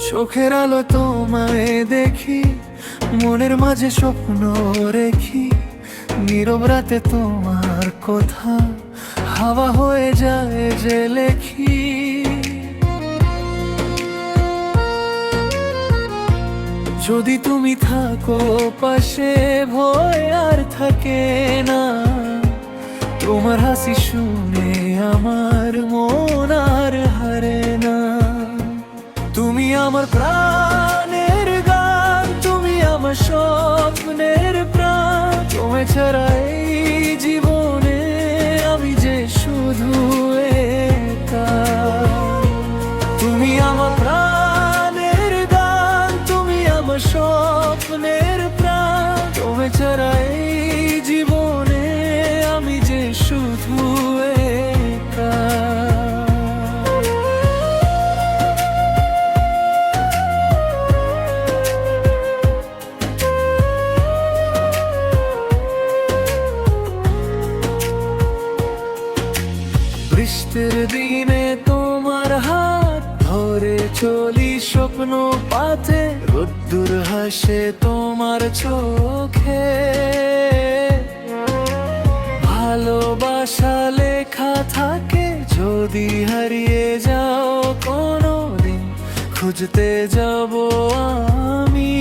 চোখের আলো তোমায় দেখি, মনের মাঝে স্বপ্ন রেখি, নীরব রাতে তোমার কথা হাওয়া হয়ে যায় যে লেখি। যদি তুমি থাকো পাশে ভয় আর থাকে না, তোমার হাসি শুনে আমার মন আর হারে না। তুমি আমার প্রাণের গান, তুমি আমার স্বপ্নের প্রাণ, তোমায় ছাড়া এই জীবনে আমি যে শুধু একা। তুমি আমার প্রাণের গান, তুমি আমার স্বপ্নের প্রাণ, তোমায় ছাড়া এই জীবনে আমি যে শুধু একা। বৃষ্টির দিনে তোমার হাত ধরে চলি স্বপ্ন পাতে, রোদ্দুর হাসে তোমার চোখে, ভালোবাসা লেখা থাকে যদি হারিয়ে যাও কোনোদিন, খুঁজতে যাব আমি।